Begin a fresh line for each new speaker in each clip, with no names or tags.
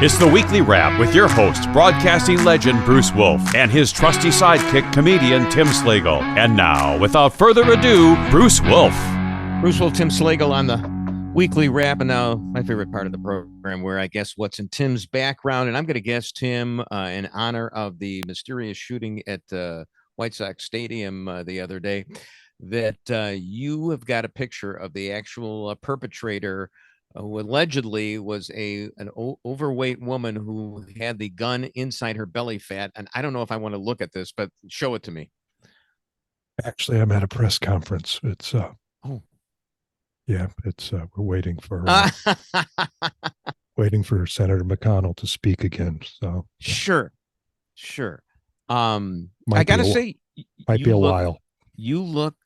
It's the Weekly Wrap with your host, broadcasting legend Bruce Wolf, and his trusty sidekick, comedian Tim Slagle. And now, without further ado, Bruce Wolf.
Bruce Wolf, Tim Slagle on the Weekly Wrap, and now my favorite part of the program, where I guess what's in Tim's background. And I'm going to guess, Tim, in honor of the mysterious shooting at White Sox Stadium the other day, that you have got a picture of the actual perpetrator, who allegedly was an overweight woman who had the gun inside her belly fat. And I don't know if I want to look at this, but show it to me.
Actually, I'm at a press conference. It's we're waiting for Senator McConnell to speak again. So
sure. I gotta say,
might be a while.
You look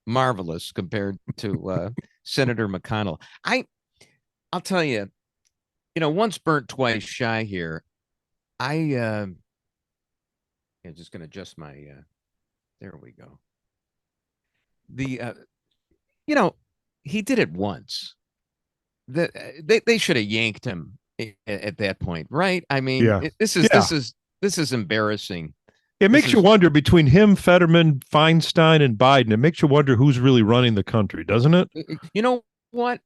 marvelous compared to Senator McConnell. I'll tell you, once burnt, twice shy here. I'm just going to adjust my, there we go. He did it once. They should have yanked him at that point, right? I mean,
yeah.
This is embarrassing.
It makes you wonder, between him, Fetterman, Feinstein, and Biden, it makes you wonder who's really running the country, doesn't it?
You know what?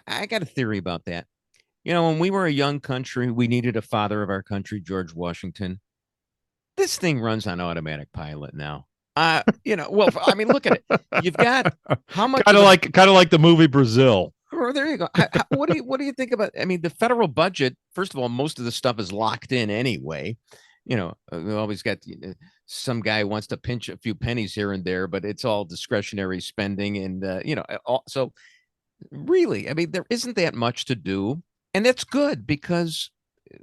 I got a theory about that. When we were a young country, we needed a father of our country, George Washington. This thing runs on automatic pilot now. Well, I mean, look at it. You've got how much
kind of like the movie Brazil.
Oh, there you go. What do you think about? I mean, the federal budget. First of all, most of the stuff is locked in anyway. We always got some guy wants to pinch a few pennies here and there, but it's all discretionary spending. And, so really, I mean, there isn't that much to do. And that's good, because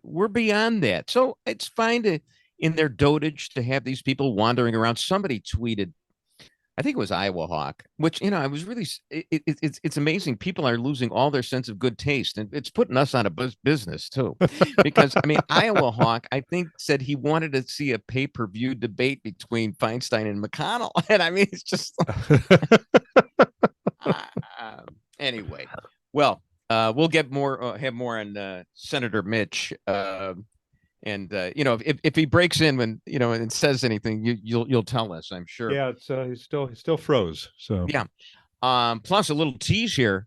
we're beyond that. So it's fine in their dotage to have these people wandering around. Somebody tweeted, I think it was Iowa Hawk, which, I was really, it's amazing. People are losing all their sense of good taste, and it's putting us out of business too. Because, I mean, Iowa Hawk, I think, said he wanted to see a pay-per-view debate between Feinstein and McConnell. And I mean, it's just, anyway, well, we'll get have more on Senator Mitch. And if he breaks in when and says anything, you'll tell us, I'm sure.
Yeah, it's he's still froze. So
yeah. Plus a little tease here.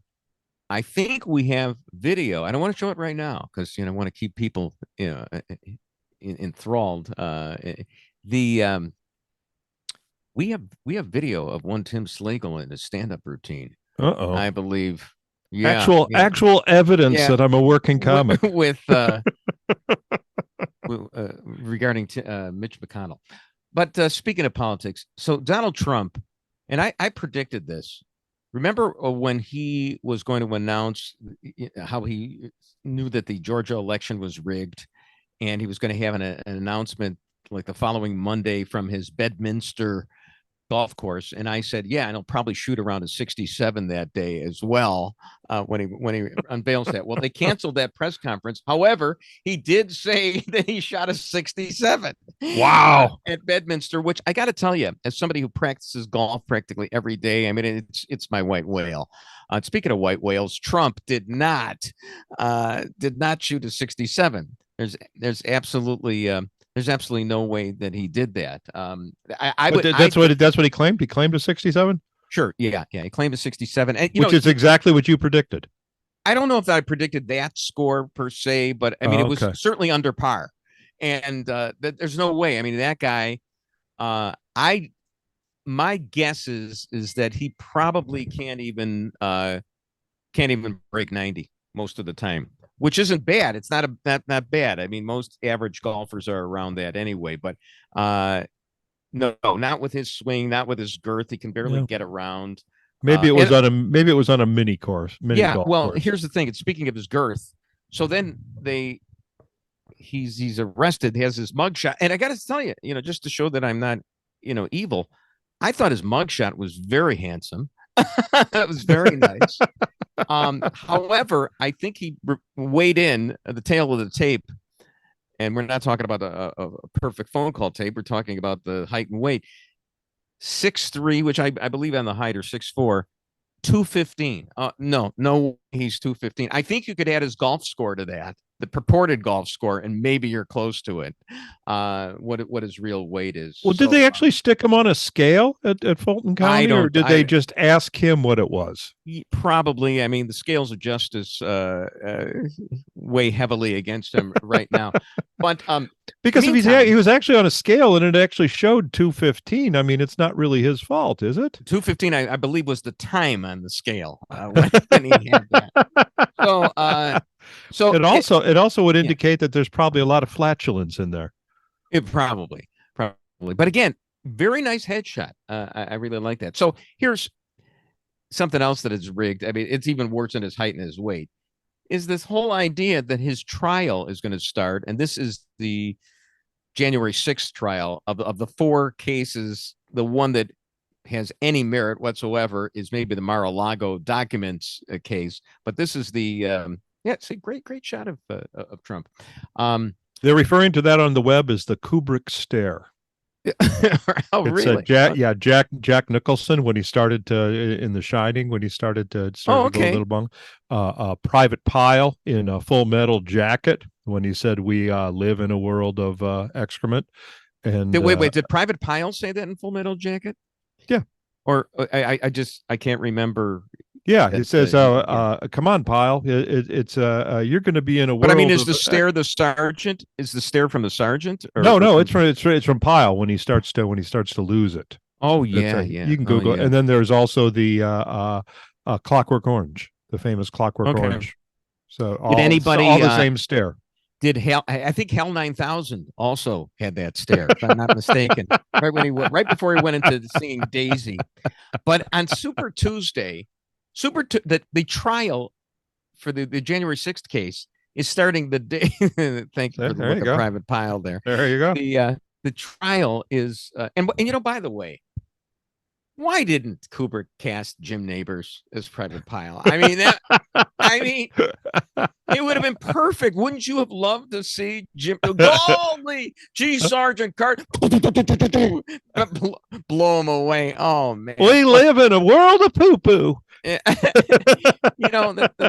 I think we have video. I don't want to show it right now because I want to keep people enthralled. We have video of one Tim Slagle in his stand-up routine.
Uh-oh.
I believe. Yeah.
Actual evidence that I'm a working comic
with regarding Mitch McConnell. But speaking of politics, so Donald Trump, and I predicted this. Remember when he was going to announce how he knew that the Georgia election was rigged, and he was going to have an announcement like the following Monday from his Bedminster golf course, and I said, yeah, and he'll probably shoot around a 67 that day as well, when he unveils that. Well, they canceled that press conference. However, he did say that he shot a 67.
Wow.
At Bedminster, which I got to tell you, as somebody who practices golf practically every day, I mean, it's my white whale. Speaking of white whales, Trump did not shoot a 67. There's absolutely no way that he did that.
That's what he claimed. He claimed a 67.
Sure. Yeah. He claimed a 67, and
which is exactly what you predicted.
I don't know if I predicted that score per se, but I mean, it was certainly under par, and there's no way. I mean, that guy. My guess is that he probably can't even break 90 most of the time, which isn't bad. It's not bad. I mean, most average golfers are around that anyway, but no, not with his swing, not with his girth. He can barely get around.
Maybe it was on a mini course. Golf course.
Here's the thing. Speaking of his girth, so then he's arrested. He has his mugshot, and I got to tell you, just to show that I'm not, evil, I thought his mugshot was very handsome. It was very nice. However, I think he weighed in at the tail of the tape, and we're not talking about a perfect phone call tape. We're talking about the height and weight. 6'3", which I believe on the height, or 6'4", 215. No, he's 215. I think you could add his golf score to that, the purported golf score, and maybe you're close to it. What his real weight is.
Well, did they actually stick him on a scale at Fulton County, or did they just ask him what it was?
Probably. I mean, the scales of justice weigh heavily against him right now. But
because if he was actually on a scale and it actually showed 215, I mean, it's not really his fault, is it?
215, I believe, was the time on the scale when he had that. So
it also would indicate that there's probably a lot of flatulence in there.
It probably. But again, very nice headshot. I really like that. So here's something else that is rigged. I mean, it's even worse than his height and his weight. Is this whole idea that his trial is going to start, and this is the January 6th trial of the 4 cases. The one that has any merit whatsoever is maybe the Mar-a-Lago documents case, but this is the it's a great shot of Trump.
They're referring to that on the web as the Kubrick stare.
Oh,
it's
really?
Jack Nicholson, when he started to in The Shining, when he started to go a little bung. Private Pyle in a Full Metal Jacket, when he said we live in a world of excrement. And
wait, did Private Pyle say that in Full Metal Jacket?
Yeah.
Or I can't remember.
Yeah, it says, "Come on, Pyle. It's you're going to be in a world."
But I mean, is the stare the sergeant? Is the stare from the sergeant?
No, it's from Pyle when he starts to lose it.
Oh yeah, yeah.
You can Google it, and then there's also the Clockwork Orange, the famous Clockwork Orange. So all the same stare.
I think Hell 9000 also had that stare, if I'm not mistaken, right before he went into singing Daisy. But on Super Tuesday, the trial for the January 6th case is starting the day. Thank you for the look of Private Pyle there.
There you go.
The trial is, and by the way, why didn't Kubrick cast Jim Nabors as Private Pyle? I mean, it would have been perfect. Wouldn't you have loved to see Jim? Holy G. Sergeant Carter blow him away. Oh man,
we live in a world of poo poo.
The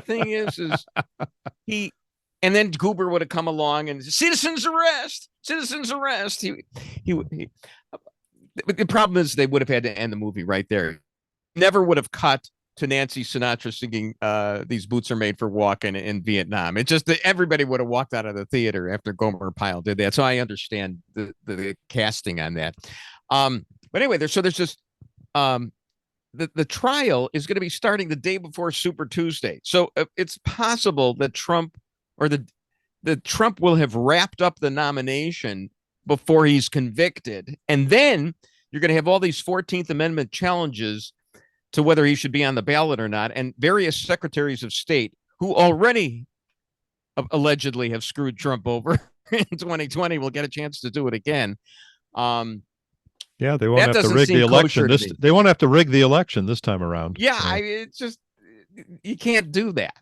thing is he, and then Goober would have come along and citizens arrest. The problem is they would have had to end the movie right there. Never would have cut to Nancy Sinatra singing "These Boots Are Made for Walking" in Vietnam. It's just that everybody would have walked out of the theater after Gomer Pyle did that. So I understand the casting on that. But anyway, there's just the trial is going to be starting the day before Super Tuesday. So it's possible that Trump or the Trump will have wrapped up the nomination before he's convicted. And then you're going to have all these 14th Amendment challenges to whether he should be on the ballot or not. And various secretaries of state who already allegedly have screwed Trump over in 2020 will get a chance to do it again.
Yeah, they won't have to rig the election. They won't have to rig the election this time around.
Yeah, it's just, you can't do that.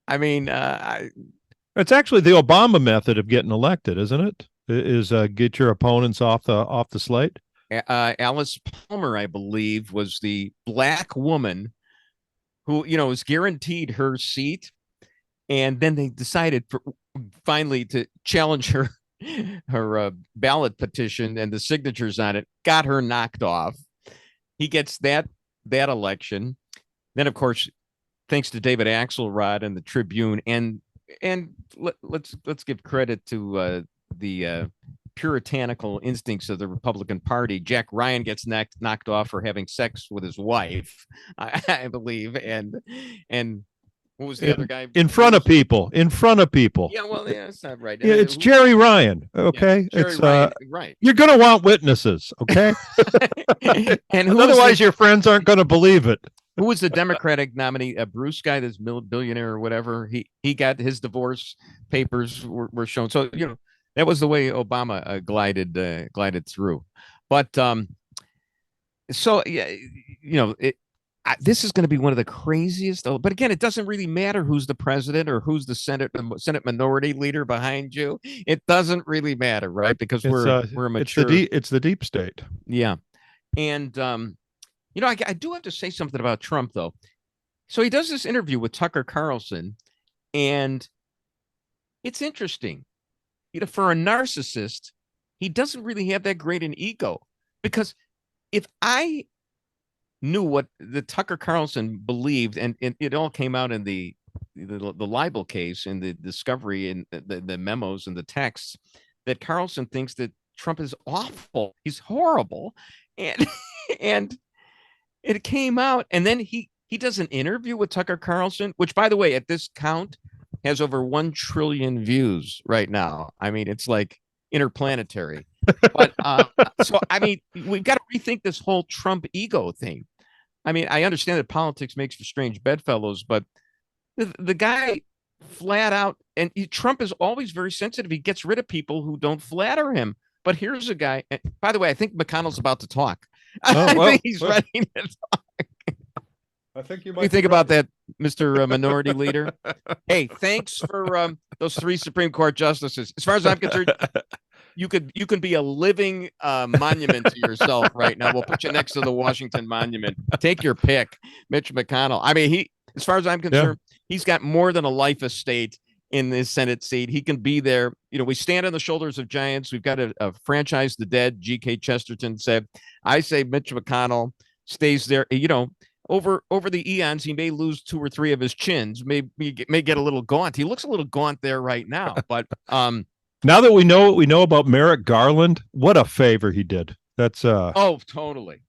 I mean,
it's actually the Obama method of getting elected, isn't it? Is get your opponents off the slate.
Alice Palmer, I believe, was the black woman who was guaranteed her seat, and then they decided finally to challenge her ballot petition and the signatures on it, got her knocked off. He gets that election. Then, of course, thanks to David Axelrod and the Tribune, and let's give credit to the puritanical instincts of the Republican Party. Jack Ryan gets knocked off for having sex with his wife, I believe, and what was the other guy?
In front of people.
Yeah, well, yeah, that's not right.
Yeah, it's Jerry Ryan. Okay,
yeah, Jerry Ryan, right.
You're going to want witnesses. Okay,
and
otherwise your friends aren't going to believe it.
Who was the Democratic nominee? Bruce guy, this billionaire or whatever. He got his divorce papers were shown. So that was the way Obama glided through. But so yeah, this is going to be one of the craziest. But again, it doesn't really matter who's the president or who's the Senate minority leader behind you. It doesn't really matter, right? Because we're mature.
It's the deep state.
Yeah, and I do have to say something about Trump though. So he does this interview with Tucker Carlson, and it's interesting. For a narcissist, he doesn't really have that great an ego, because if I knew what the Tucker Carlson believed, and it all came out in the libel case and the discovery and the memos and the texts, that Carlson thinks that Trump is awful. He's horrible. And and it came out, and then he does an interview with Tucker Carlson, which, by the way, at this count has over 1 trillion views right now. I mean, it's like interplanetary. But so, I mean, we've got to rethink this whole Trump ego thing. I mean, I understand that politics makes for strange bedfellows, but the guy flat out, and Trump is always very sensitive. He gets rid of people who don't flatter him. But here's a guy. By the way, I think McConnell's about to talk. I think he's ready to talk.
I think you might.
What do you think about that, Mr. Minority Leader? Hey, thanks for those 3 Supreme Court justices. As far as I'm concerned, you can be a living monument to yourself right now. We'll put you next to the Washington Monument. Take your pick, Mitch McConnell. I mean, as far as I'm concerned, he's got more than a life estate in this Senate seat. He can be there. We stand on the shoulders of giants. We've got a franchise the dead. G.K. Chesterton said. I say Mitch McConnell stays there. Over the eons, he may lose 2 or 3 of his chins. May get a little gaunt. He looks a little gaunt there right now. But
now that we know what we know about Merrick Garland, what a favor he did. That's
oh, totally,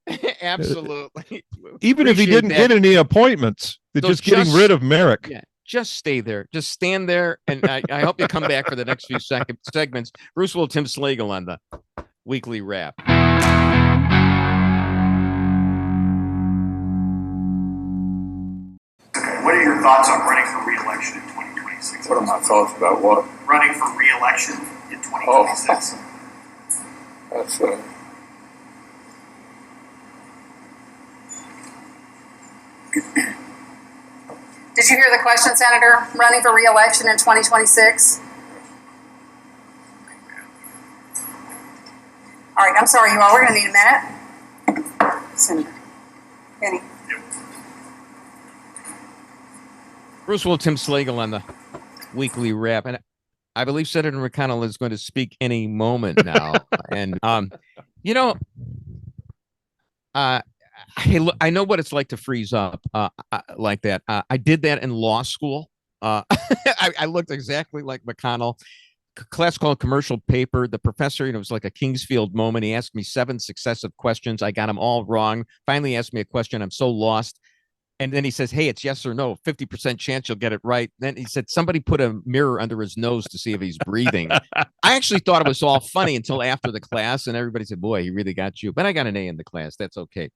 absolutely.
Even if he didn't get any appointments, just getting rid of Merrick.
Yeah, just stay there. Just stand there, and I hope you come back for the next few segments. Bruce Wolf, Tim Slagle on the Weekly Wrap.
What are your thoughts on running for re-election in 2026?
What are my thoughts about what?
Running for re-election in 2026.
That's
Did you hear the question, Senator? Running for re-election in 2026? All right, I'm sorry, you all. We're going to need a minute. Senator Penny.
Bruce Wolf, Tim Slagle on the Weekly Wrap. And I believe Senator McConnell is going to speak any moment now. And, I know what it's like to freeze up like that. I did that in law school. I looked exactly like McConnell. Class called commercial paper. The professor, it was like a Kingsfield moment. He asked me 7 successive questions. I got them all wrong. Finally, he asked me a question. I'm so lost. And then he says, hey, it's yes or no, 50% chance you'll get it right. Then he said, somebody put a mirror under his nose to see if he's breathing. I actually thought it was all funny until after the class, and everybody said, boy, he really got you. But I got an A in the class. That's okay.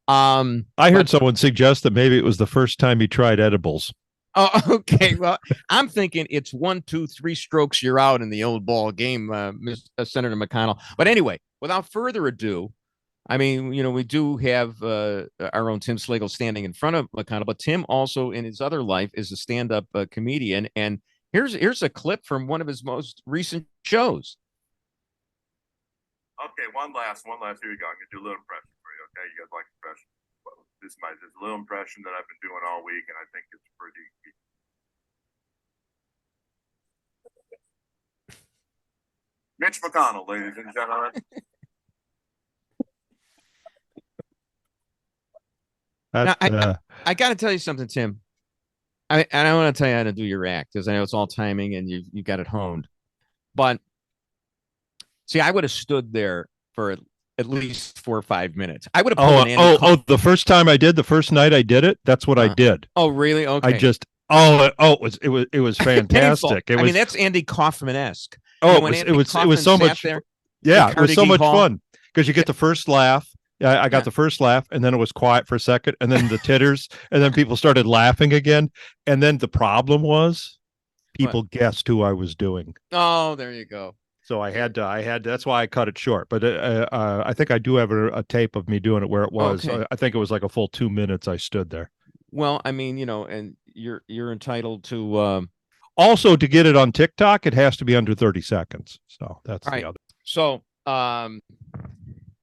I heard someone suggest that maybe it was the first time he tried edibles.
Oh, okay. Well, I'm thinking it's 1, 2, 3 strokes, you're out in the old ball game, Senator McConnell. But anyway, without further ado, I mean, we do have our own Tim Slagle standing in front of McConnell, but Tim also in his other life is a stand-up comedian. And here's a clip from one of his most recent shows.
okay. One last. Here we go. I'm gonna do a little impression for you. Okay, you guys like impression? Well, this is a little impression that I've been doing all week, and I think it's pretty. Mitch McConnell, ladies and gentlemen.
Now, I got to tell you something, Tim. I want to tell you how to do your act, because I know it's all timing and you got it honed. But see, I would have stood there for at least 4 or 5 minutes. I would have pulled
the first time the first night I did it, that's what I did.
Oh, really? Okay.
It was fantastic.
I mean, that's Andy Kaufman-esque.
Oh, it was so much. Yeah, it was so much fun because you get the first laugh. I got the first laugh, and then it was quiet for a second, and then the titters, and then people started laughing again. And then the problem was people guessed who I was doing.
Oh, there you go.
So I had to, that's why I cut it short. But I think I do have a tape of me doing it where it was.
Okay.
I think it was like a full 2 minutes I stood there.
Well, I mean, and you're entitled to.
Also, to get it on TikTok, it has to be under 30 seconds. So that's
right.
The other.
So,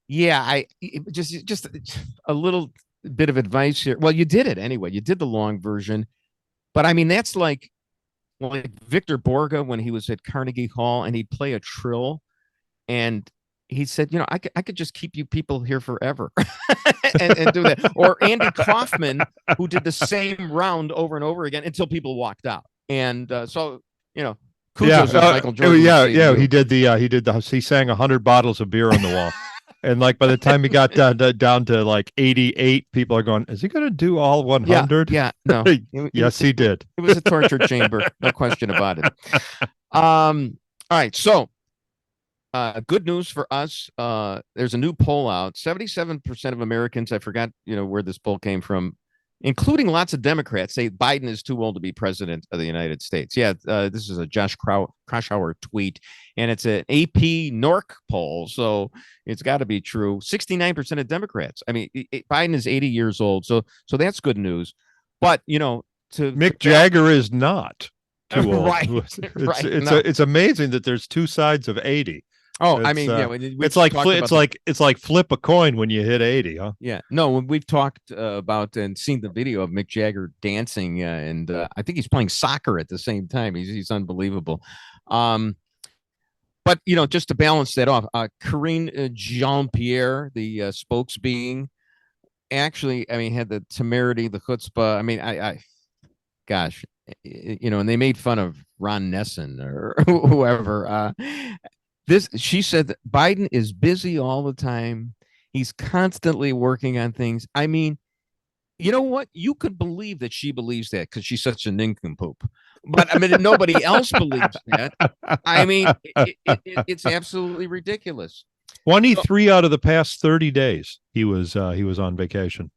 yeah, just a little bit of advice here. Well, you did it anyway. You did the long version, but I mean that's like Victor Borga when he was at Carnegie Hall and he'd play a trill, and he said, I could just keep you people here forever and do that. Or Andy Kaufman, who did the same round over and over again until people walked out. And kudos to Michael Jordan.
He sang 100 bottles of beer on the wall. And like by the time he got down to like 88, people are going, is he going to do all 100?
Yeah, no.
Yes, he did.
It was a torture chamber, no question about it. All right, so good news for us. There's a new poll out. 77% of Americans, I forgot, where this poll came from, including lots of Democrats, say Biden is too old to be president of the United States. Yeah, this is a Josh Kraushaar tweet, and it's an AP NORC poll, so it's got to be true. 69% of Democrats. I mean, Biden is 80 years old, so that's good news. But
Mick Jagger is not too old.
Right.
It's amazing that there's two sides of 80.
Oh,
it's,
I mean,
it's like flip a coin when you hit 80, huh?
Yeah, no, we've talked about and seen the video of Mick Jagger dancing, and I think he's playing soccer at the same time. He's unbelievable. But just to balance that off, Karine Jean-Pierre, the spokesbeing, actually, I mean, had the temerity, the chutzpah. I mean, gosh, and they made fun of Ron Nessen or whoever. She said that Biden is busy all the time. He's constantly working on things. I mean, you know what? You could believe that she believes that because she's such a nincompoop. But I mean, nobody else believes that. I mean, it's absolutely ridiculous.
23 out of the past 30 days, he was on vacation.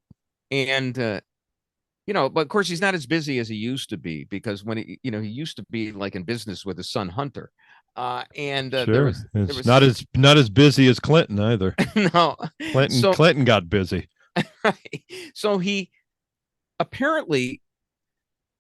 And but of course he's not as busy as he used to be, because when he used to be like in business with his son Hunter.
Sure.
there was
not as busy as Clinton either.
No,
Clinton got busy.
So he apparently,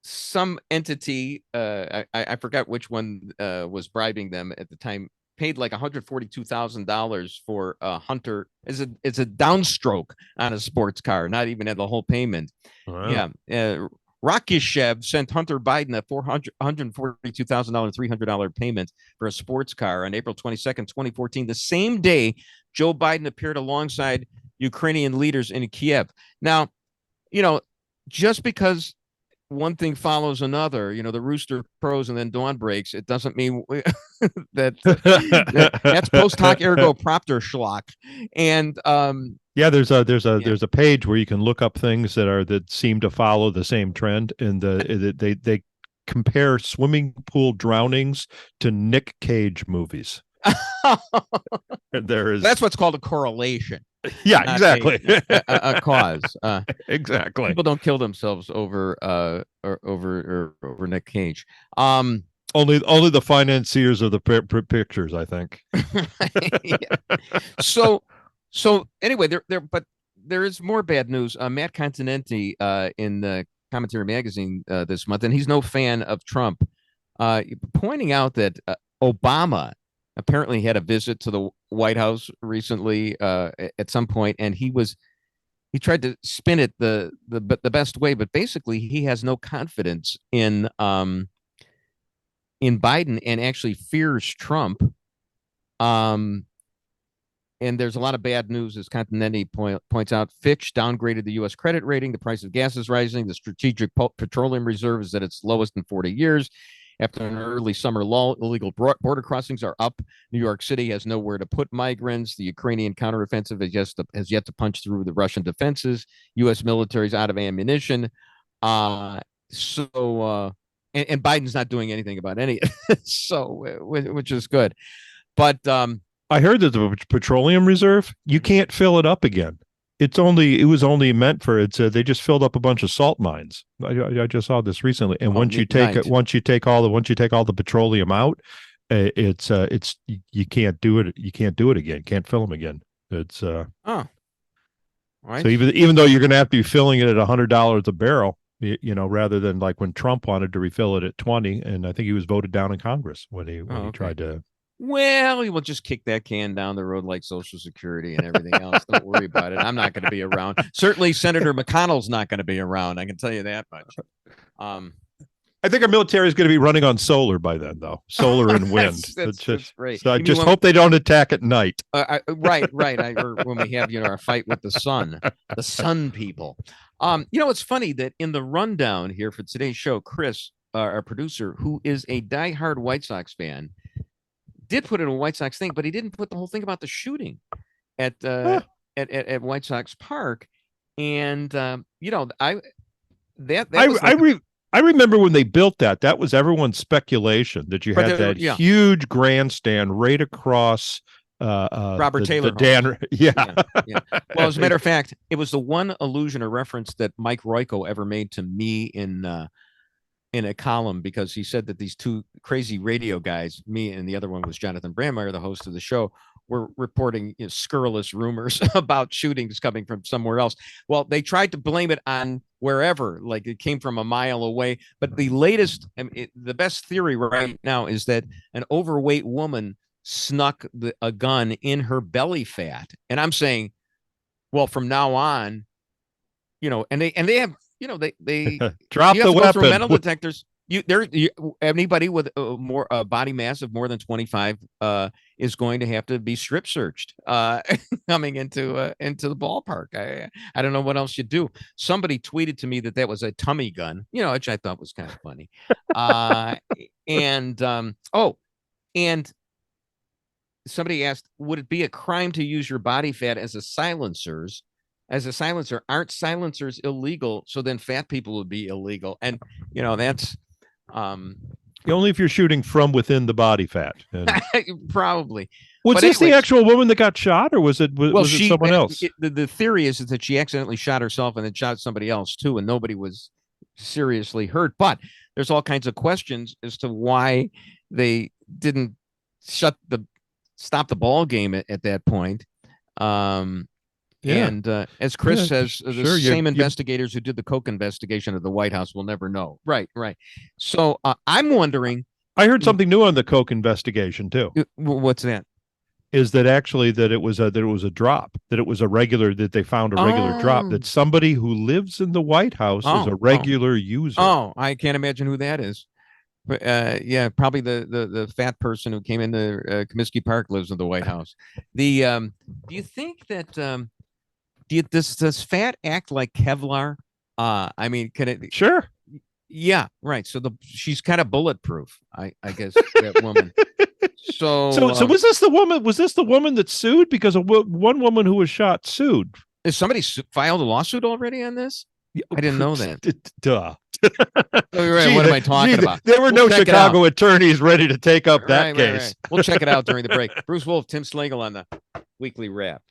some entity, I forgot which one was bribing them at the time, paid like $142,000 for Hunter. It's a downstroke on a sports car, not even at the whole payment. Wow. Yeah. Rakishev sent Hunter Biden a $142,000 $300 payment for a sports car on April 22nd, 2014, the same day Joe Biden appeared alongside Ukrainian leaders in Kiev. Now, just because one thing follows another, the rooster crows and then dawn breaks, it doesn't mean that's post hoc ergo propter schlock. And
there's a page where you can look up things that seem to follow the same trend, and they compare swimming pool drownings to Nick Cage movies. That's
what's called a correlation.
Yeah, exactly.
A cause.
Exactly.
People don't kill themselves over Nick Cage.
Only the financiers of the pictures, I think.
So anyway, but there is more bad news. Matt Continenti in the Commentary Magazine this month, and he's no fan of Trump, pointing out that Obama apparently had a visit to the White House recently at some point, and he tried to spin it the best way, but basically he has no confidence in Biden and actually fears Trump. And there's a lot of bad news, as Continenti points out. Fitch downgraded the U.S. credit rating. The price of gas is rising. The strategic petroleum reserve is at its lowest in 40 years. After an early summer lull, illegal border crossings are up. New York City has nowhere to put migrants. The Ukrainian counteroffensive has yet to punch through the Russian defenses. U.S. military is out of ammunition. And Biden's not doing anything about any of it, which is good. But
I heard that the petroleum reserve, you can't fill it up again. It was only meant for they just filled up a bunch of salt mines. I just saw this recently. And once you take all the petroleum out, it's you can't do it. You can't do it again. Can't fill them again. It's
right.
So even though you're going to have to be filling it at $100 a barrel, rather than like when Trump wanted to refill it at 20, and I think he was voted down in Congress when he tried to
Well, we will just kick that can down the road like Social Security and everything else. Don't worry about it. I'm not going to be around. Certainly, Senator McConnell's not going to be around. I can tell you that much.
I think our military is going to be running on solar by then, though. Solar and wind.
That's great.
So I just hope they don't attack at night.
Right. Or when we have, our fight with the sun people. It's funny that in the rundown here for today's show, Chris, our producer, who is a diehard White Sox fan, did put in a White Sox thing, but he didn't put the whole thing about the shooting at White Sox Park. And
I remember when they built that. That was everyone's speculation that you had that huge grandstand right across
Robert Taylor.
Yeah.
Well, as a matter of fact, it was the one allusion or reference that Mike Royko ever made to me in a column, because he said that these two crazy radio guys, me and the other one was Jonathan Brandmeier, the host of the show, were reporting scurrilous rumors about shootings coming from somewhere else. Well, they tried to blame it on wherever, like it came from a mile away. But the latest, the best theory right now is that an overweight woman snuck a gun in her belly fat. And I'm saying, well, from now on, and they have, they
drop the weapon
through metal detectors. Anybody with more body mass of more than 25 is going to have to be strip searched coming into the ballpark. I don't know what else you do. Somebody tweeted to me that was a tummy gun, which I thought was kind of funny. And somebody asked, would it be a crime to use your body fat as a silencer? Aren't silencers illegal? So then fat people would be illegal. And that's
only if you're shooting from within the body fat.
Probably.
Was this the actual woman that got shot, or was it someone else?
The theory is that she accidentally shot herself and then shot somebody else too, and nobody was seriously hurt. But there's all kinds of questions as to why they didn't stop the ball game at that point. And as Chris says, the same investigators who did the Coke investigation at the White House will never know. Right. So I'm wondering.
I heard something new on the Coke investigation too.
What's that?
Is that actually that it was a drop, that it was that they found a regular drop, that somebody who lives in the White House is a regular user.
Oh, I can't imagine who that is. But probably the fat person who came into Comiskey Park lives in the White House. Do you think that does fat act like Kevlar? I mean, can it?
Sure.
Yeah, right. So she's kind of bulletproof, I guess, that woman. So
was this the woman? Was this the woman that sued? Because one woman who was shot sued.
Has somebody filed a lawsuit already on this? I didn't know that.
Duh.
Right, what am I talking about?
There were no Chicago attorneys ready to take up that case.
Right. We'll check it out during the break. Bruce Wolf, Tim Slagle on the Weekly Wrap.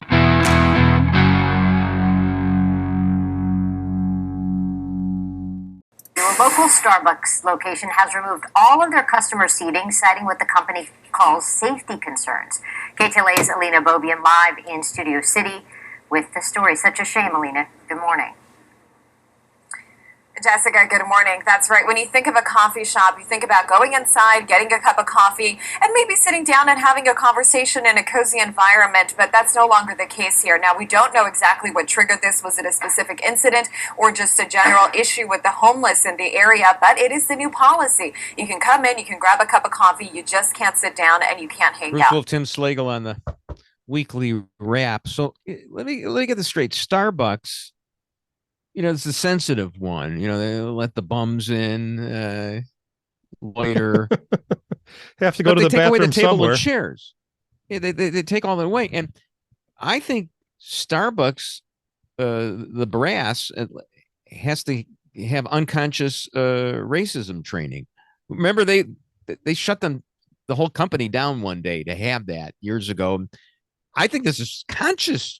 Your local Starbucks location has removed all of their customer seating, citing what the company calls safety concerns. KTLA's Alina Bobian live in Studio City with the story. Such a shame, Alina. Good morning.
Jessica, good morning. That's right. When you think of a coffee shop, you think about going inside, getting a cup of coffee, and maybe sitting down and having a conversation in a cozy environment, but that's no longer the case here. Now, we don't know exactly what triggered this. Was it a specific incident or just a general issue with the homeless in the area? But it is the new policy. You can come in, you can grab a cup of coffee, you just can't sit down and you can't hang out.
Wolf, Tim Slagle on the Weekly Wrap. So let me get this straight. Starbucks, it's a sensitive one. They let the bums in later.
Have to go to the bathroom somewhere. They take away the table and
chairs. Yeah, they take all that away. And I think Starbucks, the brass, has to have unconscious racism training. Remember, they shut the whole company down one day to have that years ago. I think this is conscious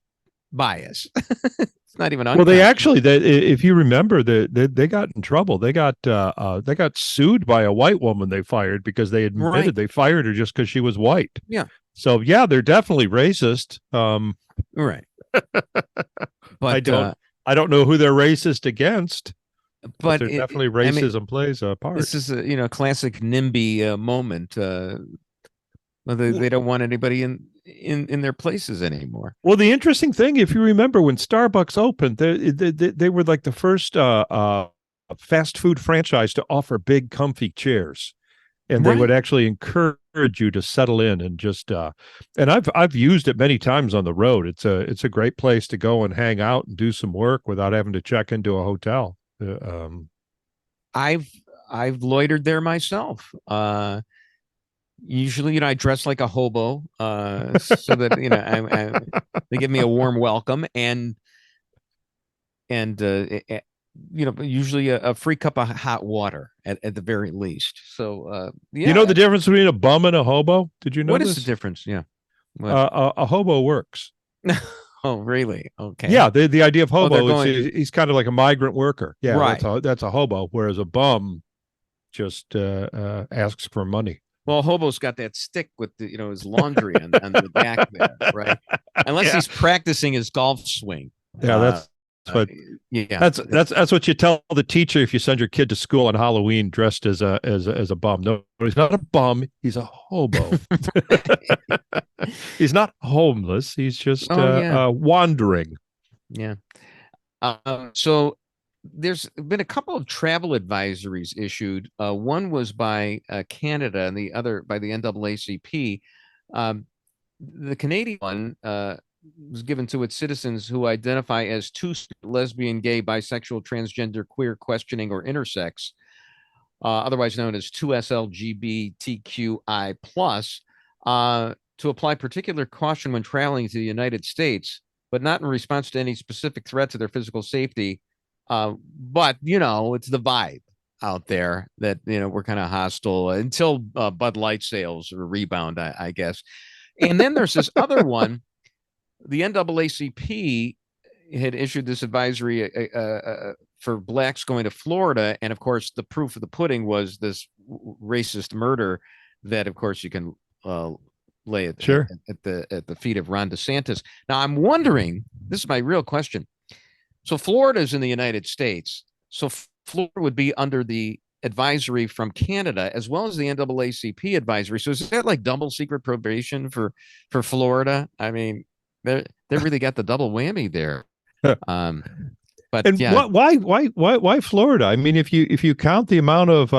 bias. It's not even unconscious.
Well, they actually, if you remember, they got in trouble. They got sued by a white woman they fired because they admitted they fired her just because she was white.
Yeah.
So yeah, they're definitely racist.
Right. But
I don't know who they're racist against. But definitely racism plays a part.
This is a classic NIMBY moment. Well, they don't want anybody in their places anymore.
Well, the interesting thing, if you remember, when Starbucks opened, they were like the first fast food franchise to offer big, comfy chairs, and they would actually encourage you to settle in and just. And I've used it many times on the road. It's a great place to go and hang out and do some work without having to check into a hotel.
I've loitered there myself. Usually, I dress like a hobo, so that they give me a warm welcome, and usually a free cup of hot water at the very least. So, yeah.
You know the difference between a bum and a hobo? Did you know
what
this?
is the difference? Yeah,
a hobo works.
Oh, really? Okay.
Yeah, the idea of hobo is
he's
kind of like a migrant worker. Yeah,
right.
That's a hobo, whereas a bum just asks for money.
Well, hobo's got that stick with his laundry on the back there, right? Unless he's practicing his golf swing.
Yeah, that's what you tell the teacher if you send your kid to school on Halloween dressed as a bum. No, he's not a bum. He's a hobo. He's not homeless. He's just wandering.
Yeah. So there's been a couple of travel advisories issued. One was by Canada and the other by the NAACP. The Canadian one was given to its citizens who identify as lesbian, gay, bisexual, transgender, queer, questioning, or intersex, otherwise known as 2SLGBTQI+, to apply particular caution when traveling to the United States, but not in response to any specific threat to their physical safety. But it's the vibe out there that we're kind of hostile until Bud Light sales rebound, I guess. And then there's this other one. The NAACP had issued this advisory for blacks going to Florida, and of course, the proof of the pudding was this racist murder that, of course, you can lay at the feet of Ron DeSantis. Now, I'm wondering. This is my real question. So Florida is in the United States. So Florida would be under the advisory from Canada as well as the NAACP advisory. So is that like double secret probation for Florida? I mean, they really got the double whammy there. But
why Florida? I mean, if you count the amount of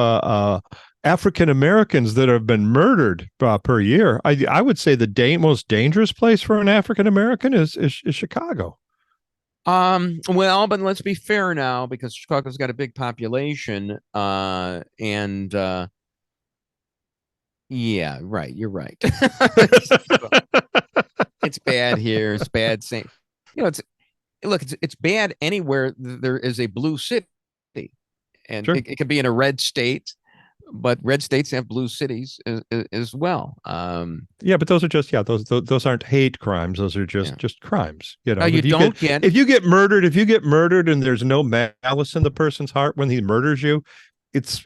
African Americans that have been murdered per year, I would say the most dangerous place for an African American is Chicago.
Well, but let's be fair now, because Chicago's got a big population, and yeah, right. You're right. It's bad here. It's bad. It's bad anywhere there is a blue city, and it can be in a red state, but red states have blue cities as well.
Yeah, but those are just those aren't hate crimes. Those are just crimes. If you get murdered and there's no malice in the person's heart when he murders you, it's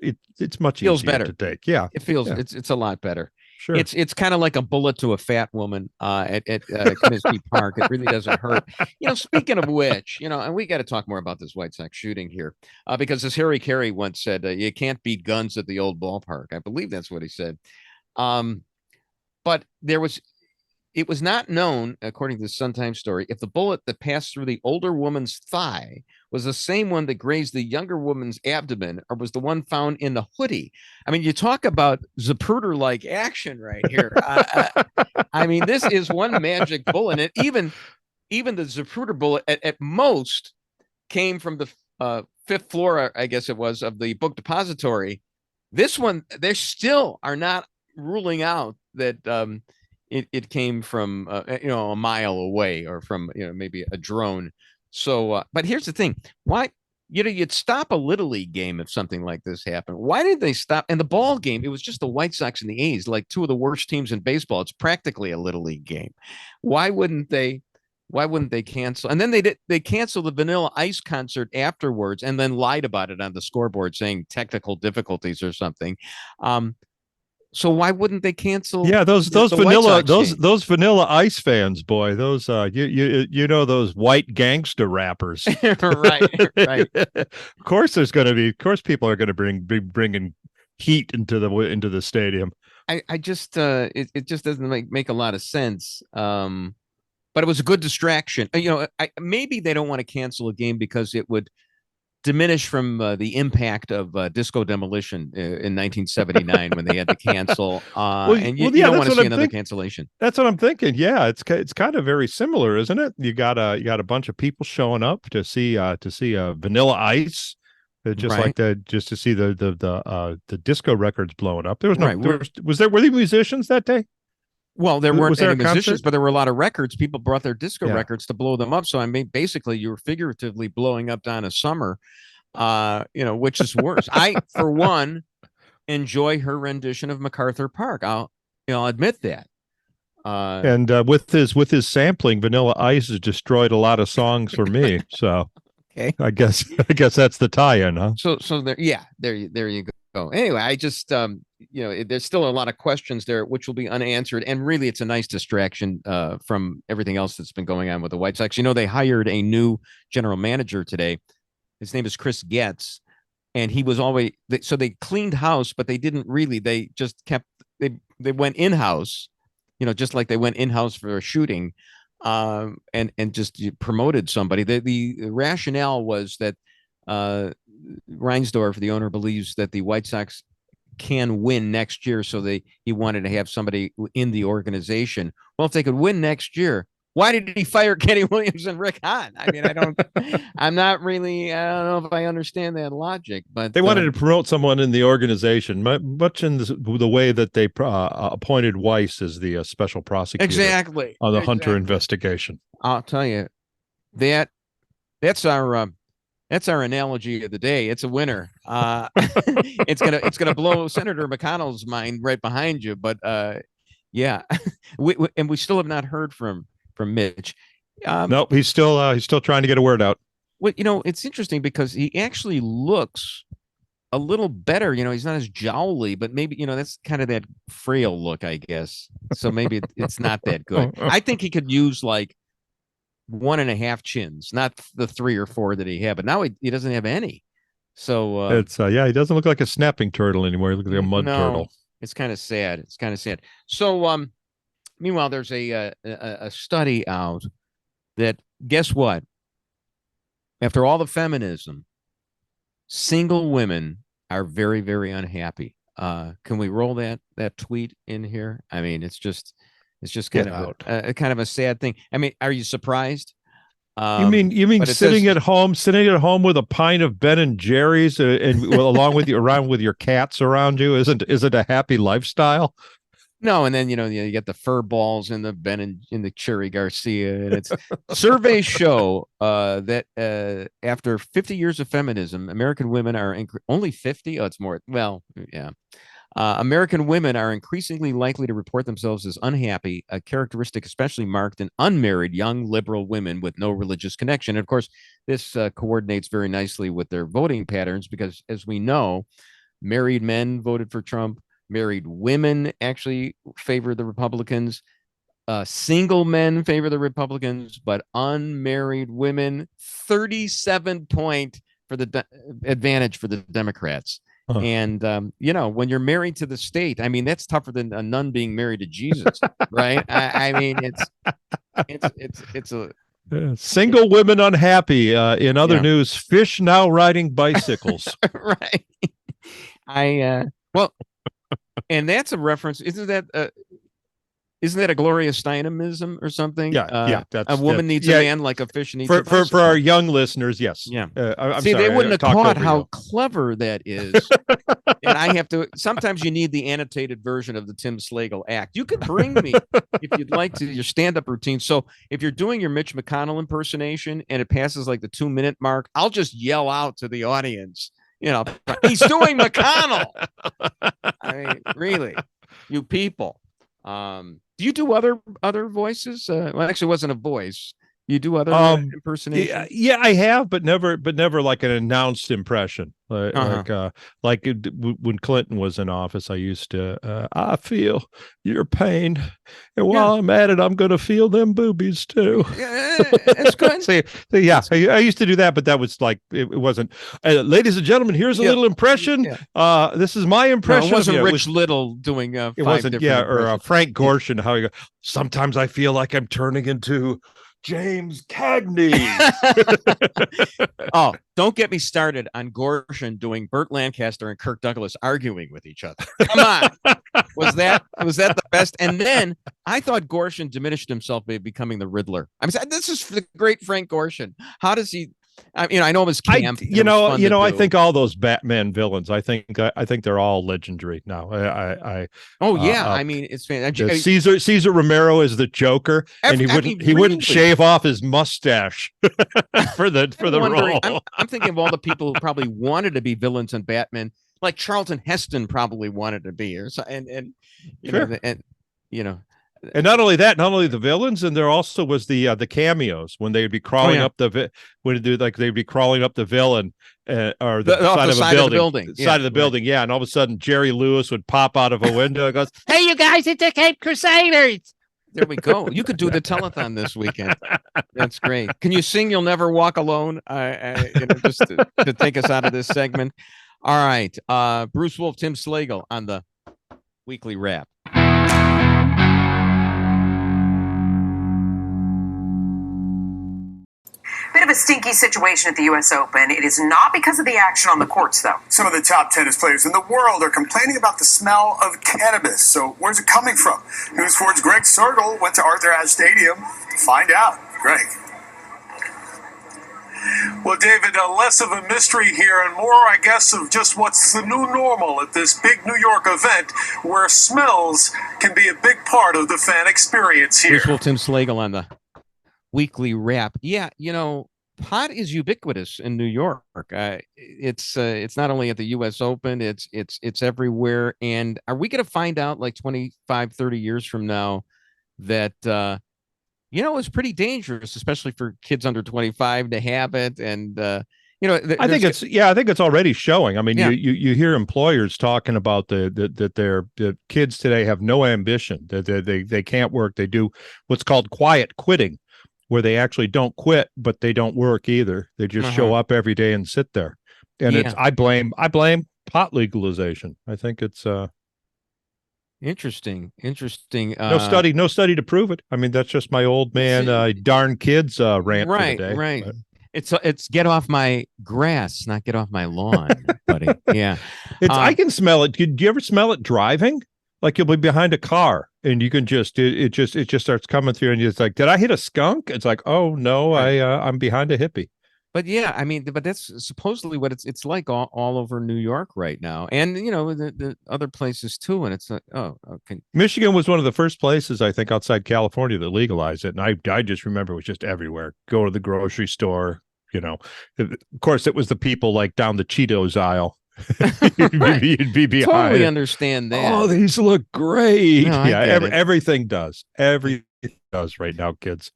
much
feels
easier
better
to take. Yeah,
it feels it's a lot better.
Sure.
It's kind of like a bullet to a fat woman at Comiskey Park. It really doesn't hurt. Speaking of which, and we got to talk more about this White Sox shooting here, because as Harry Carey once said, you can't beat guns at the old ballpark. I believe that's what he said. But it was not known, according to the Sun-Times story, if the bullet that passed through the older woman's thigh was the same one that grazed the younger woman's abdomen, or was the one found in the hoodie. I mean, you talk about Zapruder-like action right here. I mean, this is one magic bullet, and even the Zapruder bullet at most came from the fifth floor, I guess it was, of the book depository. This one, they still are not ruling out that it came from a mile away, or from maybe a drone. So but here's the thing. Why you'd stop a Little League game if something like this happened? Why did they stop? And the ball game, it was just the White Sox and the A's, like two of the worst teams in baseball. It's practically a Little League game. Why wouldn't they cancel? And then they canceled the Vanilla Ice concert afterwards, and then lied about it on the scoreboard, saying technical difficulties or something. So why wouldn't they cancel?
Yeah, those Vanilla Ice fans, boy, those those white gangster rappers,
right.
Of course, people are going to be bringing heat into the stadium.
I just it just doesn't make a lot of sense. But it was a good distraction. Maybe they don't want to cancel a game because it would diminish from the impact of Disco Demolition in 1979 when they had to cancel. And you don't want to see another cancellation.
That's what I'm thinking. Yeah, it's kind of very similar, isn't it? You got a bunch of people showing up to see Vanilla Ice, just
Right.
like just to see the disco records blowing up. There was no
Right.
were there musicians that day?
Well, there weren't
there
any
a concert?
musicians, but there were a lot of records. People brought their disco
Yeah.
records to blow them up. So I mean, basically, you were figuratively blowing up Donna Summer, which is worse. I, for one, enjoy her rendition of MacArthur Park. I'll admit that.
And with his sampling, Vanilla Ice has destroyed a lot of songs for me. So
Okay.
I guess that's the tie-in, huh?
So there you go. Anyway, I just there's still a lot of questions there which will be unanswered, and really it's a nice distraction from everything else that's been going on with the White Sox. They hired a new general manager today. His name is Chris Getz, and he was always so they cleaned house, but they didn't really. They just kept they went in-house, just like they went in-house for a shooting, and just promoted somebody. The rationale was that Reinsdorf, the owner, believes that the White Sox can win next year, so he wanted to have somebody in the organization. Well, if they could win next year, why did he fire Kenny Williams and Rick Hahn? I mean, I don't know if I understand that logic, but
they wanted to promote someone in the organization, much in the way that they appointed Weiss as the special prosecutor
exactly
on the Hunter investigation.
I'll tell you that's our analogy of the day. It's a winner. It's gonna blow Senator McConnell's mind right behind you, but yeah, we still have not heard from Mitch.
Nope, he's still trying to get a word out.
Well, it's interesting because he actually looks a little better. He's not as jowly, but maybe that's kind of that frail look, I guess. So maybe it's not that good. I think he could use like 1.5 chins, not the 3 or 4 that he had. But now he doesn't have any. So
it's he doesn't look like a snapping turtle anymore. He looks like a mud turtle.
It's kind of sad. So meanwhile, there's a study out that, guess what? After all the feminism, single women are very, very unhappy. Can we roll that tweet in here? I mean, it's just kind of a sad thing. I mean, are you surprised?
You mean sitting at home with a pint of Ben and Jerry's and along with your cats around you isn't a happy lifestyle?
No, and then you get the fur balls in the Ben and in the Cherry Garcia, and it's surveys show that after 50 years of feminism, American women are only 50. Oh, it's more. Well, yeah. American women are increasingly likely to report themselves as unhappy, a characteristic especially marked in unmarried young liberal women with no religious connection. And of course, this coordinates very nicely with their voting patterns because, as we know, married men voted for Trump. Married women actually favor the Republicans. Single men favor the Republicans, but unmarried women, 37-point for the advantage for the Democrats. Uh-huh. And when you're married to the state, I mean, that's tougher than a nun being married to Jesus, right? I mean, it's a
single women unhappy. In other news, fish now riding bicycles.
Right. And that's a reference. Isn't that a Gloria Steinemism or something?
Yeah.
A woman needs a man like a fish needs a bicycle.
For our young listeners, yes.
Yeah.
I'm
See,
sorry,
they wouldn't have caught how clever that is. And I have to. Sometimes you need the annotated version of the Tim Slagle act. You could bring me if you'd like to your stand-up routine. So if you're doing your Mitch McConnell impersonation and it passes like the 2-minute mark, I'll just yell out to the audience. He's doing McConnell. I mean, really, you people. Do you do other voices? Well, actually, it wasn't a voice. You do other impersonations?
Yeah, I have, but never like an announced impression. When Clinton was in office, I used to, I feel your pain, and while I'm at it, I'm going to feel them boobies too.
It's good.
I used to do that, but that was like it wasn't. Ladies and gentlemen, here's a little impression. This is my impression.
No, it wasn't Rich Little doing. It wasn't.
Or Frank Gorshin. How you go? Sometimes I feel like I'm turning into James Cagney.
Oh, don't get me started on Gorshin doing Burt Lancaster and Kirk Douglas arguing with each other. Come on. Was that the best? And then I thought Gorshin diminished himself by becoming the Riddler. I mean, this is the great Frank Gorshin. How does he? I know it was camp.
I think all those Batman villains. I think they're all legendary now.
I mean, it's fantastic.
Cesar Romero is the Joker, and he wouldn't shave off his mustache for the role.
I'm thinking of all the people who probably wanted to be villains in Batman, like Charlton Heston probably wanted to be, or so, and
And not only that, not only the villains, and there also was the cameos when they would be crawling up they'd be crawling up the villain or the side of the building, side of the building, yeah. And all of a sudden, Jerry Lewis would pop out of a window and goes, "Hey, you guys, it's the Cape Crusaders."
There we go. You could do the telethon this weekend. That's great. Can you sing "You'll Never Walk Alone"? Just to take us out of this segment. All right, Bruce Wolf, Tim Slagle on the weekly wrap.
Bit of a stinky situation at the U.S. Open. It is not because of the action on the courts, though.
Some of the top tennis players in the world are complaining about the smell of cannabis. So where's it coming from? News 4's Greg Sergel went to Arthur Ashe Stadium to find out. Greg.
Well, David, less of a mystery here and more, I guess, of just what's the new normal at this big New York event where smells can be a big part of the fan experience here.
Bruce Wolf, Tim Slagle on the weekly wrap. Yeah, pot is ubiquitous in New York. It's not only at the U.S. Open, it's everywhere. And are we going to find out like 25, 30 years from now that it's pretty dangerous, especially for kids under 25 to have it? And
I think it's already showing. I mean, you hear employers talking about the kids today have no ambition, that they can't work. They do what's called quiet quitting, where they actually don't quit, but they don't work either. They just show up every day and sit there. And I blame pot legalization. I think it's
interesting.
No study to prove it. I mean, that's just my old man darn kids rant for the day.
Right. But it's get off my grass, not get off my lawn, buddy. Yeah.
I can smell it. Did you ever smell it driving? Like you'll be behind a car and you can it just starts coming through and it's like, did I hit a skunk? It's like, oh no, I'm behind a hippie.
But yeah, I mean, but that's supposedly what it's like all over New York right now, and the other places too. And it's like, oh, okay.
Michigan was one of the first places, I think, outside California that legalized it, and I just remember it was just everywhere. Go to the grocery store, Of course, it was the people like down the Cheetos aisle. You'd be behind.
Totally understand that.
Oh, these look great.
No,
everything does. Everything does right now, kids.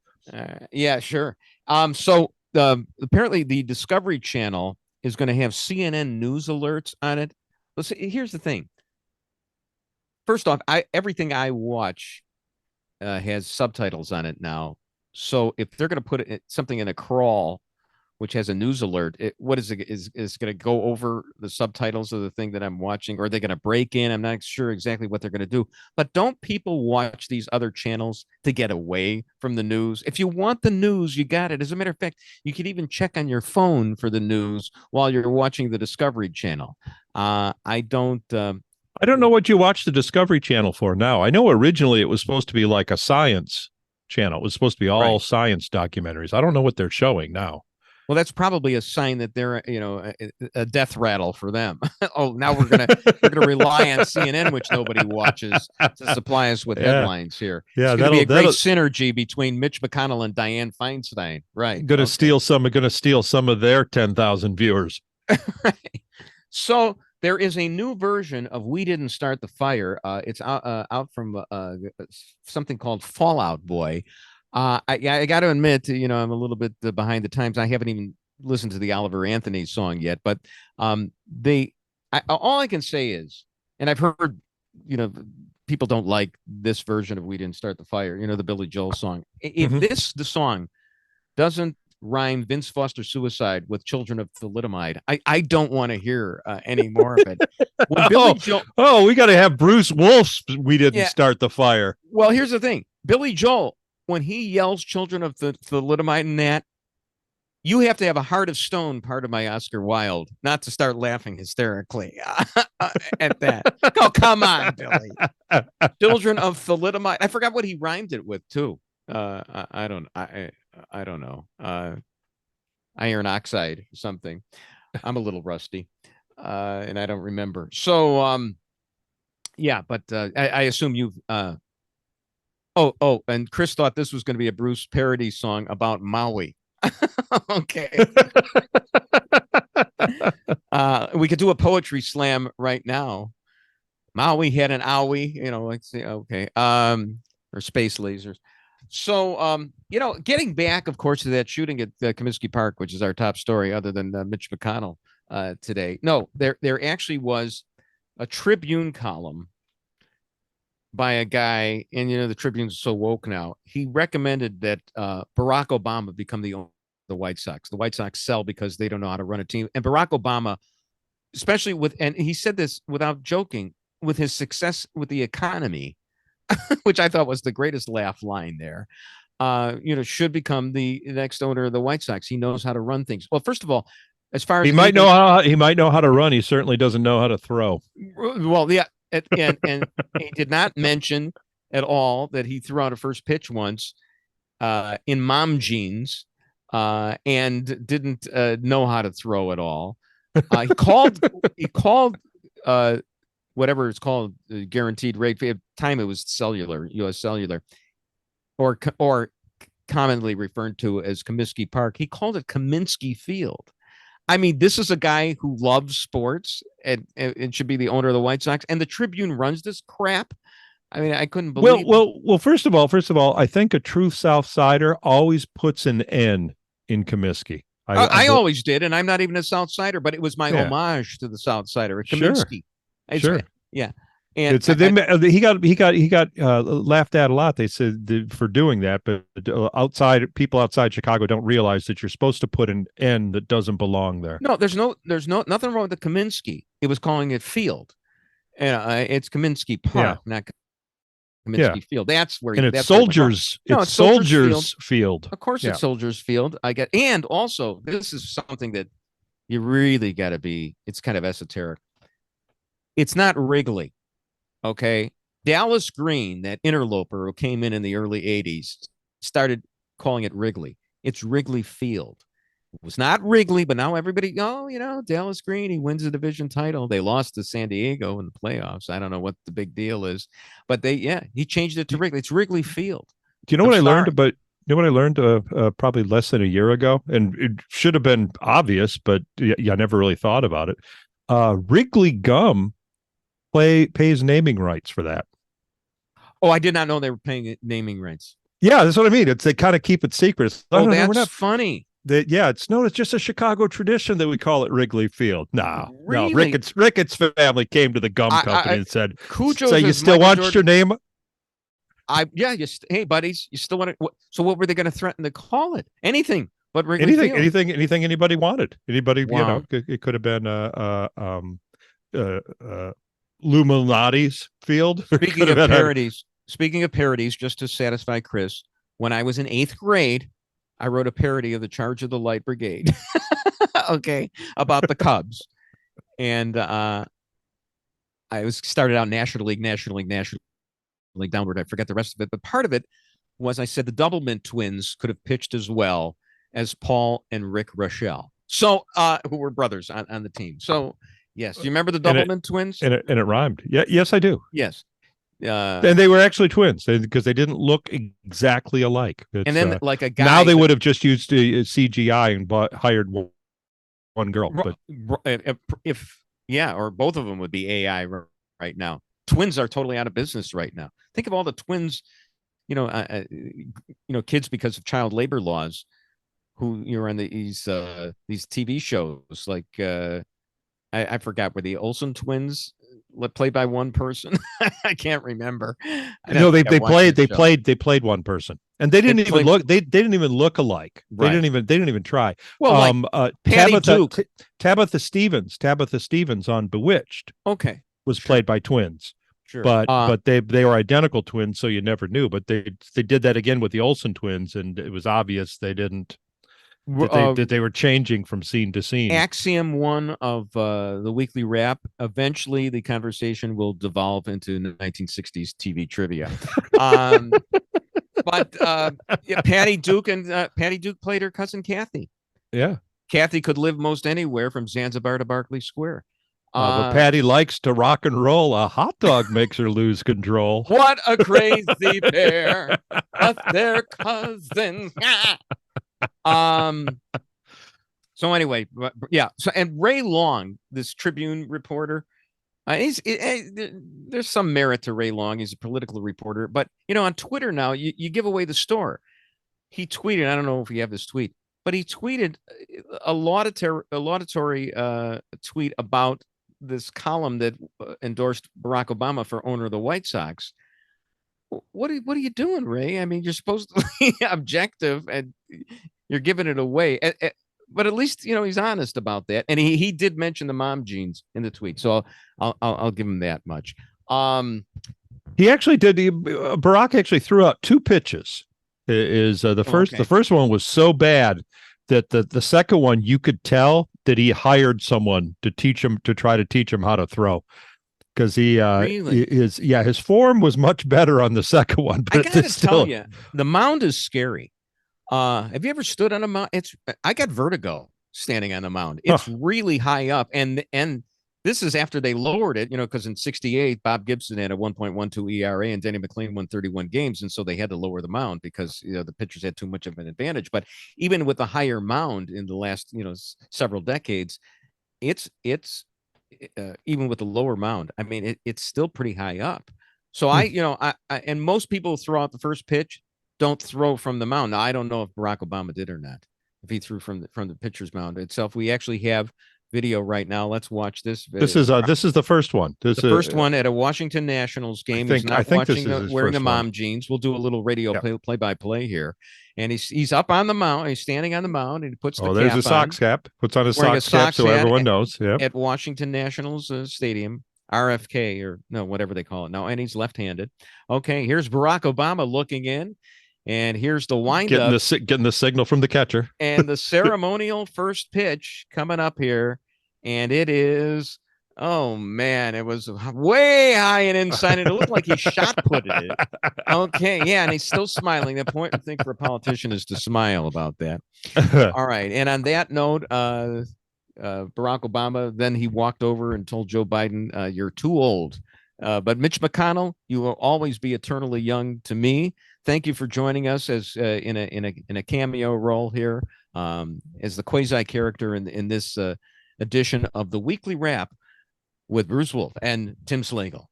Yeah, sure. So apparently the Discovery Channel is going to have CNN news alerts on it. Let's see, here's the thing. First off, everything I watch has subtitles on it now. So if they're going to put something in a crawl which has a news alert, what is it? Is going to go over the subtitles of the thing that I'm watching, or are they going to break in? I'm not sure exactly what they're going to do. But don't people watch these other channels to get away from the news? If you want the news, you got it. As a matter of fact, you can even check on your phone for the news while you're watching the Discovery Channel. I don't
know what you watch the Discovery Channel for now. I know originally it was supposed to be like a science channel. It was supposed to be all science documentaries. I don't know what they're showing now.
Well, that's probably a sign that they're, a death rattle for them. Oh, now we're gonna rely on CNN, which nobody watches, to supply us with headlines here.
Yeah,
it's gonna be a great synergy between Mitch McConnell and Dianne Feinstein. Right.
Going to steal some of their 10,000 viewers.
Right. So there is a new version of "We Didn't Start the Fire." It's out from something called Fallout Boy. I got to admit, I'm a little bit behind the times. I haven't even listened to the Oliver Anthony song yet, but all I can say is, and I've heard, people don't like this version of "We Didn't Start the Fire," the Billy Joel song. If the song doesn't rhyme Vince Foster suicide with "Children of Thalidomide," I don't want to hear any more of it. When Billy Joel,
we got to have Bruce Wolf's "We Didn't Start the Fire."
Well, here's the thing, Billy Joel, when he yells "Children of the Thalidomide" in that, you have to have a heart of stone, part of my Oscar Wilde, not to start laughing hysterically at that. Oh, come on, Billy. Children of Thalidomide. I forgot what he rhymed it with too. I don't know. Iron oxide or something. I'm a little rusty, and I don't remember. So, but I assume you've. And Chris thought this was going to be a Bruce parody song about Maui. Okay. We could do a poetry slam right now. Maui had an owie, let's see. Okay. Or space lasers. So, getting back, of course, to that shooting at Comiskey Park, which is our top story, other than Mitch McConnell today. No, there actually was a Tribune column by a guy, and the Tribune's so woke now. He recommended that Barack Obama become the owner of the White Sox. The White Sox sell because they don't know how to run a team. And Barack Obama, especially and he said this without joking, with his success with the economy, which I thought was the greatest laugh line there, should become the next owner of the White Sox. He knows how to run things. Well, first of all, as far as
he might know how to run, he certainly doesn't know how to throw.
Well, yeah. And he did not mention at all that he threw out a first pitch once in mom jeans and didn't know how to throw at all. He called whatever it's called, guaranteed rate. At the time it was cellular, U.S. Cellular, or commonly referred to as Comiskey Park. He called it Kaminsky Field. I mean, this is a guy who loves sports and should be the owner of the White Sox, and the Tribune runs this crap. I mean, I couldn't believe.
Well. First of all, I think a true South Sider always puts an N in Comiskey.
I always did, and I'm not even a South Sider, but it was my homage to the South Sider, Kaminsky.
Sure.
Yeah. And
he got laughed at a lot. They said for doing that, but people outside Chicago don't realize that you're supposed to put an N that doesn't belong there.
No, there's nothing wrong with the Kaminsky. It was calling it Field, and it's Comiskey Park, not Comiskey Field. That's where.
And it's Soldiers. It's Soldiers Field.
Of course, it's Soldiers Field. And also this is something that you really got to be. It's kind of esoteric. It's not Wrigley. Okay. Dallas Green, that interloper who came in the early 80s, started calling it Wrigley. It's Wrigley Field. It was not Wrigley, but now everybody, Dallas Green, he wins a division title. They lost to San Diego in the playoffs. I don't know what the big deal is, but he changed it to Wrigley. It's Wrigley Field.
Do you know what I learned about? You know what I learned probably less than a year ago, and it should have been obvious, but I never really thought about it. Wrigley Gum pays naming rights for that.
Oh, I did not know they were paying naming rights.
Yeah, that's what I mean. They kind of keep it secret.
That's funny.
It's just a Chicago tradition that we call it Wrigley Field. No, Ricketts family came to the gum company and said, "So you still want your name?"
Hey buddies, you still want it? So what were they going to threaten to call it? Anything but Wrigley Field.
Anything anybody wanted. Anybody, it could have been Illuminati's Field.
Speaking of parodies, just to satisfy Chris, when I was in 8th grade, I wrote a parody of the Charge of the Light Brigade. Okay, about the Cubs, and I started out National League downward. I forget the rest of it, but part of it was I said the Doublemint twins could have pitched as well as Paul and Rick Rochelle, so who were brothers on the team. So. Yes. Do you remember the Doublemint twins?
And it rhymed. Yeah. Yes, I do.
Yes.
And they were actually twins because they didn't look exactly alike.
And then like a guy.
Now they would have just used CGI and hired one girl. But
or both of them would be AI right now. Twins are totally out of business right now. Think of all the twins kids because of child labor laws who you're on these TV shows like I forgot, were the Olsen twins played by one person? I can't remember.
No, they played one person, and they didn't even look. They didn't even look alike. Right. They didn't even try.
Well,
Tabitha Stevens on Bewitched.
Okay,
was played by twins.
Sure.
But they were identical twins, so you never knew. But they did that again with the Olsen twins, and it was obvious they didn't. That they were changing from scene to scene.
Axiom 1 of the Weekly Wrap. Eventually, the conversation will devolve into 1960s TV trivia. But Patty Duke played her cousin Kathy.
Yeah,
Kathy could live most anywhere from Zanzibar to Berkeley Square.
But Patty likes to rock and roll. A hot dog makes her lose control.
What a crazy pair, but their cousin. So anyway, yeah. So, and Ray Long, this Tribune reporter, there's some merit to Ray Long. He's a political reporter, but on Twitter now, you give away the store. He tweeted, I don't know if you have this tweet, but he tweeted a laudatory tweet about this column that endorsed Barack Obama for owner of the White Sox. What are you doing, Ray? I mean, you're supposed to be objective and you're giving it away. But at least, he's honest about that. And he did mention the mom jeans in the tweet. So I'll give him that much.
He actually did. Barack actually threw out 2 pitches. The first one was so bad that the second one, you could tell that he hired someone to try to teach him how to throw. Because his form was much better on the second one. But
I gotta tell you, the mound is scary. Have you ever stood on a mound? I got vertigo standing on the mound. It's really high up, and this is after they lowered it. Because in '68, Bob Gibson had a 1.12 ERA, and Denny McLain won 31 games, and so they had to lower the mound because the pitchers had too much of an advantage. But even with a higher mound in the last several decades, it's even with the lower mound, I mean, it's still pretty high up. So I and most people throw out the first pitch, don't throw from the mound. Now, I don't know if Barack Obama did or not, if he threw from the pitcher's mound itself. We actually have video right now. Let's watch this video.
This is the first one.
The first one at a Washington Nationals game. He's not wearing the mom jeans. We'll do a little radio play-by-play here. And he's up on the mound. He's standing on the mound, and he puts the cap
there's a Sox cap. Puts on his Sox cap so everyone knows. Yeah.
At Washington Nationals Stadium, RFK, or no, whatever they call it now. And he's left-handed. Okay, here's Barack Obama looking in, and here's the windup.
Getting the signal from the catcher.
And the ceremonial first pitch coming up here, and it is. Oh man, it was way high and inside, and it looked like he shot putted it. Okay, yeah, and he's still smiling. The point I think for a politician is to smile about that. All right, and on that note, Barack Obama, then he walked over and told Joe Biden, "You're too old." But Mitch McConnell, you will always be eternally young to me. Thank you for joining us as in a cameo role here as the quasi character in this edition of the Weekly Wrap with Bruce Wolf and Tim Slagle.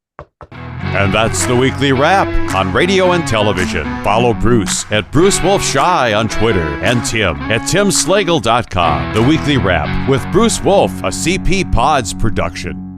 And that's the Weekly Wrap on radio and television. Follow Bruce at Bruce Wolf Shy on Twitter and Tim at timslagle.com. The Weekly Wrap with Bruce Wolf, a CP Pods production.